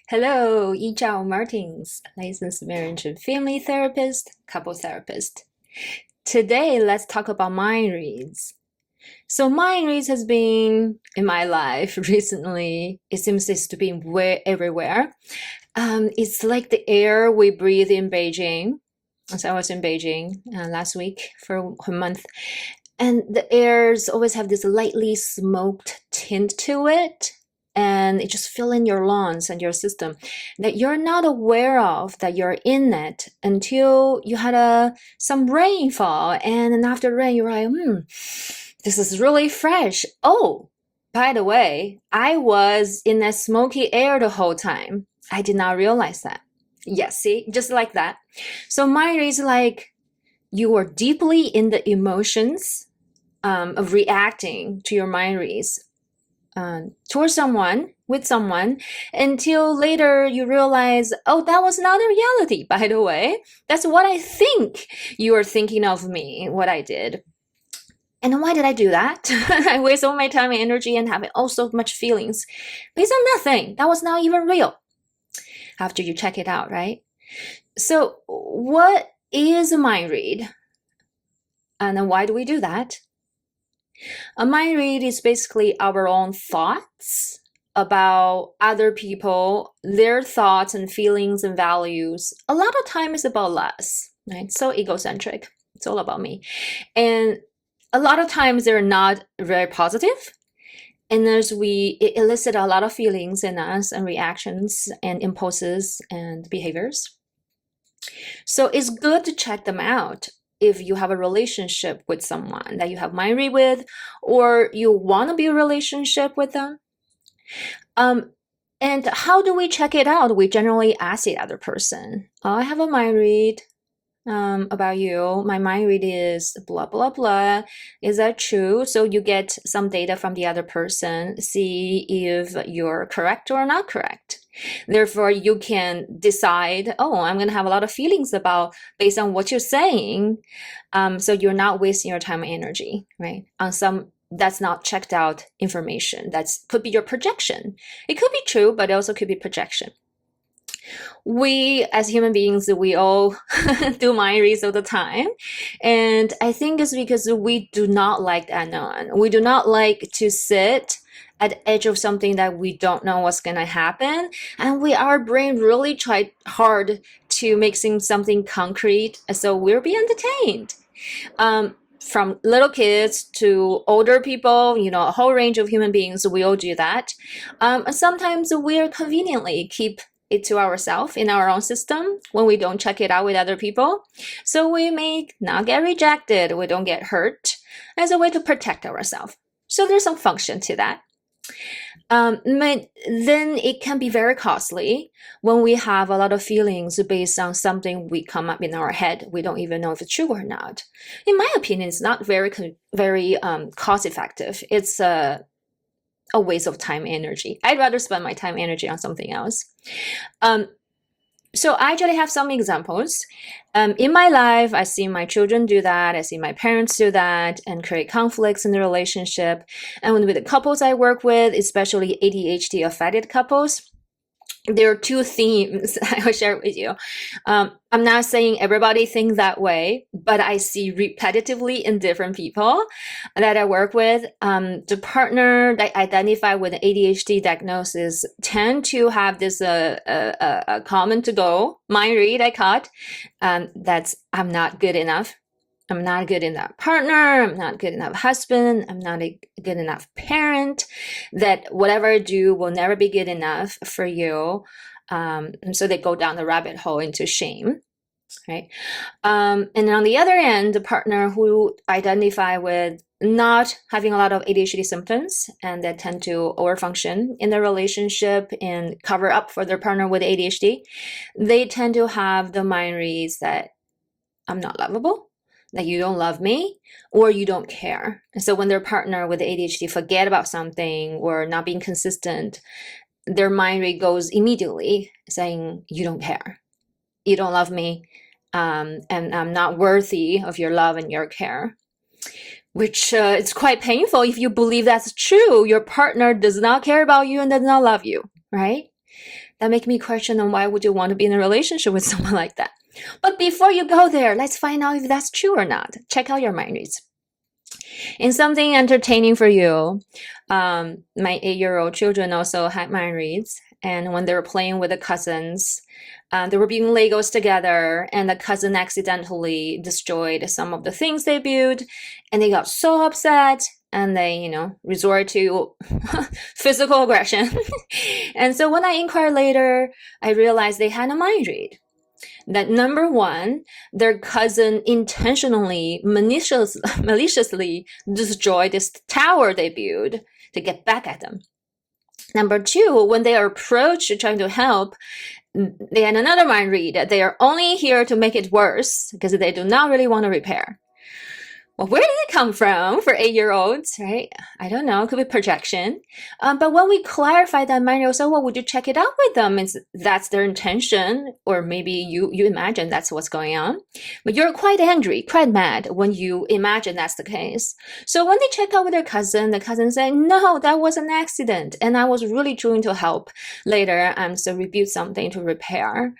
Hello, 依照 Martins, licensed marriage and family therapist, couple therapist. Today, let's talk about mind reads. So mind reads has been in my life recently. It seems to be everywhere. It's like the air we breathe in Beijing. So I was in Beijing last week for a month, and the airs always have this lightly smoked tint to it. And it just fill in your lungs and your system that you're not aware of that you're in it until you had some rainfall. And then after rain, you're like, this is really fresh. Oh, by the way, I was in that smoky air the whole time. I did not realize that. Yes, see, just like that. So mine is like you are deeply in the emotions of reacting to your mind reads towards someone, with someone, until later you realize, oh, that was not a reality, by the way. That's what I think you are thinking of me, what I did. And why did I do that? I waste all my time and energy and having all so much feelings based on nothing. That was not even real. After you check it out, right? So what is a mind read? And then why do we do that? A mind read is basically our own thoughts about other people, their thoughts and feelings and values. A lot of time is about us, right? So egocentric. It's all about me. And a lot of times they're not very positive. And it elicit a lot of feelings in us and reactions and impulses and behaviors. So it's good to check them out if you have a relationship with someone that you have mind read with, or you want to be a relationship with them. And how do we check it out? We generally ask the other person, I have a mind read about you. My mind read is blah, blah, blah. Is that true? So you get some data from the other person, see if you're correct or not correct. Therefore, you can decide, oh, I'm going to have a lot of feelings based on what you're saying. So you're not wasting your time and energy, right? On some that's not checked out information. Could be your projection. It could be true, but it also could be projection. We as human beings, we all do mind reads all the time. And I think it's because we do not like the unknown. We do not like to sit at the edge of something that we don't know what's going to happen. And our brain really tried hard to make something concrete. So we'll be entertained. From little kids to older people, a whole range of human beings, we all do that. Sometimes we'll conveniently keep it to ourselves in our own system when we don't check it out with other people. So we may not get rejected, we don't get hurt as a way to protect ourselves. So there's some function to that. But then it can be very costly when we have a lot of feelings based on something we come up in our head. We don't even know if it's true or not. In my opinion, it's not very cost effective. It's a waste of time and energy. I'd rather spend my time and energy on something else. So I actually have some examples. In my life, I see my children do that. I see my parents do that and create conflicts in the relationship. And with the couples I work with, especially ADHD affected couples, there are two themes I will share with you. I'm not saying everybody thinks that way, but I see repetitively in different people that I work with. The partner that identify with an ADHD diagnosis tend to have this a common to go mind read I caught. That's I'm not good enough. I'm not a good enough partner. I'm not good enough husband. I'm not a good enough parent. That whatever I do will never be good enough for you. And so they go down the rabbit hole into shame, right? And on the other end, the partner who identify with not having a lot of ADHD symptoms and that tend to overfunction in their relationship and cover up for their partner with ADHD, they tend to have the mind reads that I'm not lovable, that you don't love me, or you don't care. And so when their partner with ADHD forget about something or not being consistent, their mind read goes immediately saying, you don't care, you don't love me, and I'm not worthy of your love and your care. Which it's quite painful if you believe that's true. Your partner does not care about you and does not love you, right? That make me question on why would you want to be in a relationship with someone like that. But before you go there, let's find out if that's true or not. Check out your mind reads. And something entertaining for you, my 8-year-old children also had mind reads. And when they were playing with the cousins, they were building Legos together, and the cousin accidentally destroyed some of the things they built, and they got so upset, and they, resort to physical aggression. And so when I inquired later, I realized they had a mind read. That number one, their cousin intentionally, maliciously destroyed this tower they built to get back at them. Number two, when they are approached trying to help, they had another mind read that they are only here to make it worse because they do not really want to repair. Well, where did it come from for 8-year-olds, right? I don't know. It could be projection. But when we clarify that mind, also, well, would you check it out with them? That's their intention, or maybe you imagine that's what's going on. But you're quite angry, quite mad when you imagine that's the case. So when they check out with their cousin, the cousin say, no, that was an accident, and I was really trying to help. Later, so we built something to repair.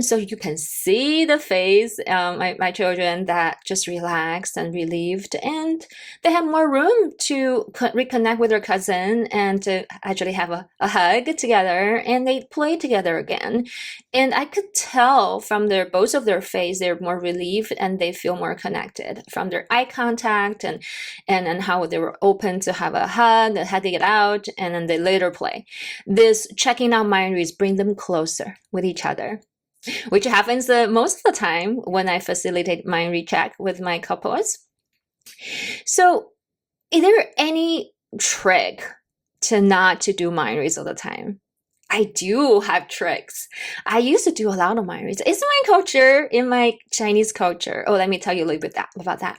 So you can see the face, my children, that just relaxed and relieved, and they have more room to reconnect with their cousin and to actually have a hug together, and they play together again. And I could tell from both of their face, they're more relieved and they feel more connected from their eye contact and how they were open to have a hug and hugging it out, and then they later play. This checking out mind reads bring them closer with each other, which happens most of the time when I facilitate mind read check with my couples. So is there any trick to not to do mind reads all the time? I do have tricks. I used to do a lot of mind reads. It's my culture, in my Chinese culture. Oh, let me tell you a little bit about that.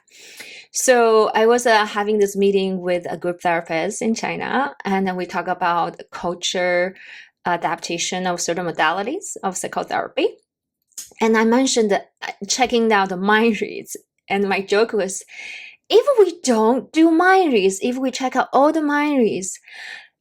So I was having this meeting with a group therapist in China, and then we talk about culture adaptation of certain modalities of psychotherapy. And I mentioned checking out the mind reads. And my joke was, if we don't do mind reads, if we check out all the mind reads,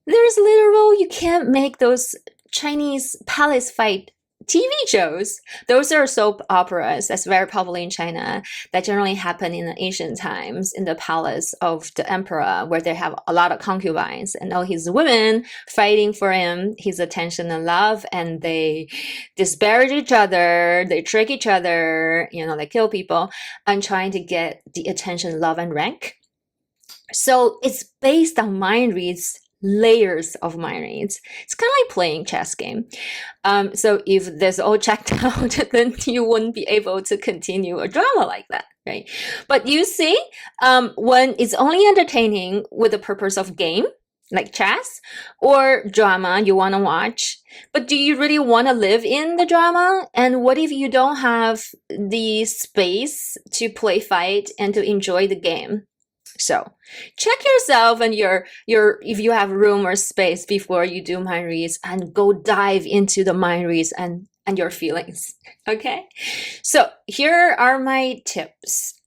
there's literal, you can't make those Chinese palace fight TV shows. Those are soap operas that's very popular in China that generally happen in the ancient times in the palace of the emperor, where they have a lot of concubines and all his women fighting for him, his attention and love, and they disparage each other, they trick each other, they kill people, and trying to get the attention, love, and rank. So it's based on mind reads, layers of mind reads. It's kind of like playing chess game. So if this all checked out, then you wouldn't be able to continue a drama like that, right? But you see, when it's only entertaining with the purpose of game, like chess, or drama you want to watch, but do you really want to live in the drama? And what if you don't have the space to play fight and to enjoy the game? So check yourself and if you have room or space before you do mind reads, and go dive into the mind reads and your feelings. Okay. So here are my tips.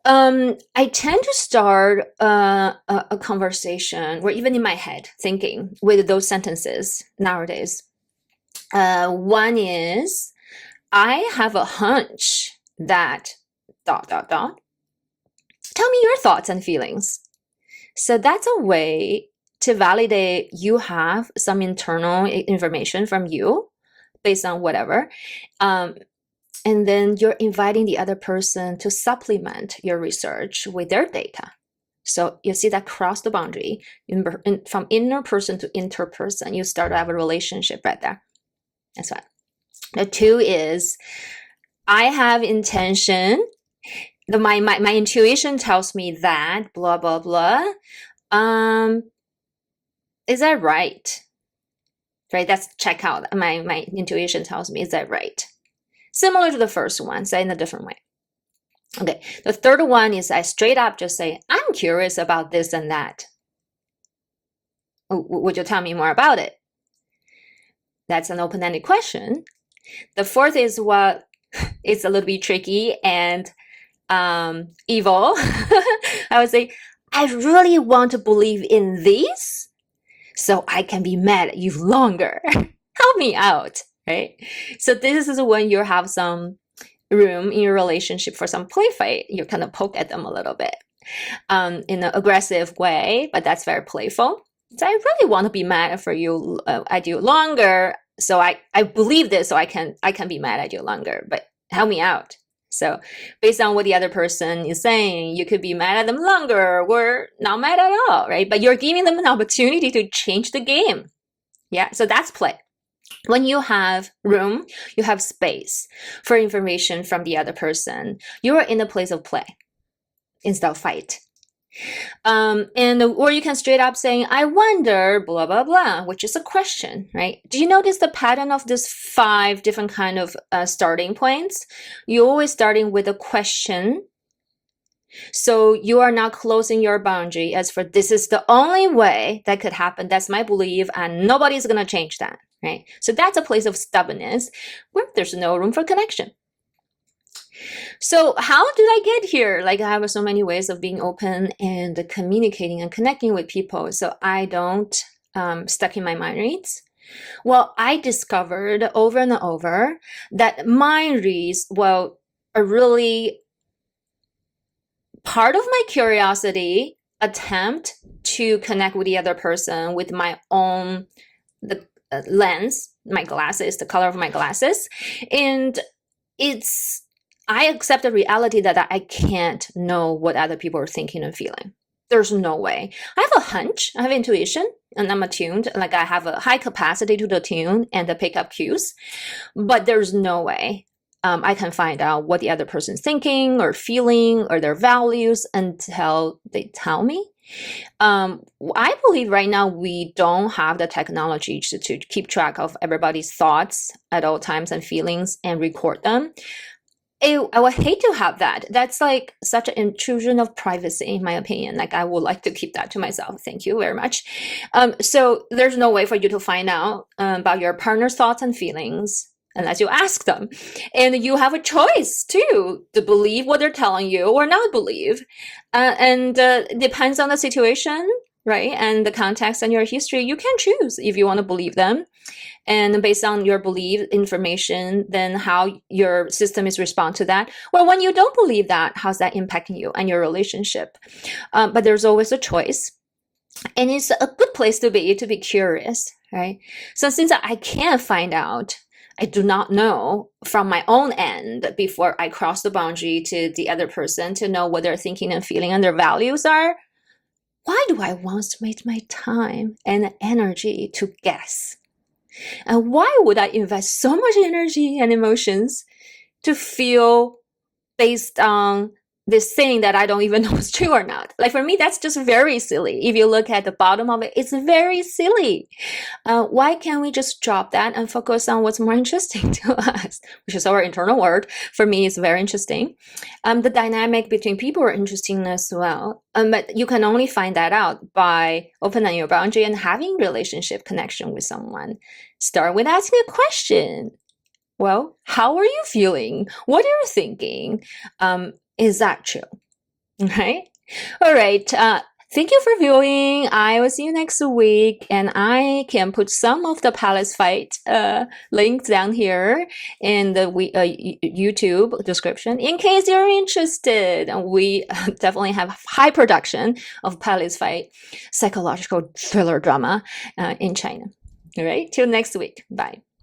I tend to start a conversation, or even in my head thinking, with those sentences nowadays. One is, I have a hunch that ... Tell me your thoughts and feelings. So that's a way to validate you have some internal information from you based on whatever. And then you're inviting the other person to supplement your research with their data. So you see that cross the boundary from inner person to interperson. You start to have a relationship right there. That's one. The two is, I have intention. My intuition tells me that blah blah blah. Is that right? Right, that's check out. My intuition tells me, is that right? Similar to the first one, say in a different way. Okay, the third one is, I straight up just say, I'm curious about this and that. Would you tell me more about it? That's an open-ended question. The fourth is, well, it's a little bit tricky and evil. I would say, I really want to believe in this. so I can be mad at you longer. Help me out, right? So this is when you have some room in your relationship for some play fight. You kind of poke at them a little bit in an aggressive way, but that's very playful. So I really want to be mad for you at you longer. So I believe this, so I can be mad at you longer, but help me out. So based on what the other person is saying, you could be mad at them longer or not mad at all, right? But you're giving them an opportunity to change the game. Yeah, so that's play. When you have room, you have space for information from the other person, you are in a place of play instead of fight. Or you can straight up saying, I wonder, blah, blah, blah, which is a question, right? Do you notice the pattern of these 5 different kind of starting points? You're always starting with a question. So you are not closing your boundary as for this is the only way that could happen. That's my belief, and nobody's going to change that, right? So that's a place of stubbornness where there's no room for connection. So how did I get here? Like, I have so many ways of being open and communicating and connecting with people so I don't stuck in my mind reads. Well, I discovered over and over that mind reads, well, are really part of my curiosity attempt to connect with the other person with my own lens, my glasses, the color of my glasses. And I accept the reality that I can't know what other people are thinking and feeling. There's no way. I have a hunch, I have intuition, and I'm attuned. Like, I have a high capacity to attune and to pick up cues, but there's no way I can find out what the other person's thinking or feeling or their values until they tell me. I believe right now we don't have the technology to keep track of everybody's thoughts at all times and feelings and record them. I would hate to have that. That's like such an intrusion of privacy, in my opinion. Like, I would like to keep that to myself. Thank you very much. So there's no way for you to find out about your partner's thoughts and feelings unless you ask them. And you have a choice too, to believe what they're telling you or not believe. It depends on the situation, right? And the context and your history. You can choose if you want to believe them. And based on your belief information, then how your system is respond to that. Well, when you don't believe that, how's that impacting you and your relationship? But there's always a choice. And it's a good place to be curious, right? So since I can't find out, I do not know from my own end before I cross the boundary to the other person to know what they're thinking and feeling and their values are, why do I want to waste my time and energy to guess? And why would I invest so much energy and emotions to feel based on this thing that I don't even know is true or not? Like, for me, that's just very silly. If you look at the bottom of it, it's very silly. Why can't we just drop that and focus on what's more interesting to us, which is our internal world? For me, it's very interesting. The dynamic between people are interesting as well. But you can only find that out by opening your boundary and having relationship connection with someone. Start with asking a question. Well, how are you feeling? What are you thinking? Is that true? Right? All right. Thank you for viewing. I will see you next week, and I can put some of the palace fight links down here in the YouTube description in case you're interested. And we definitely have high production of palace fight psychological thriller drama in China. All right. Till next week. Bye.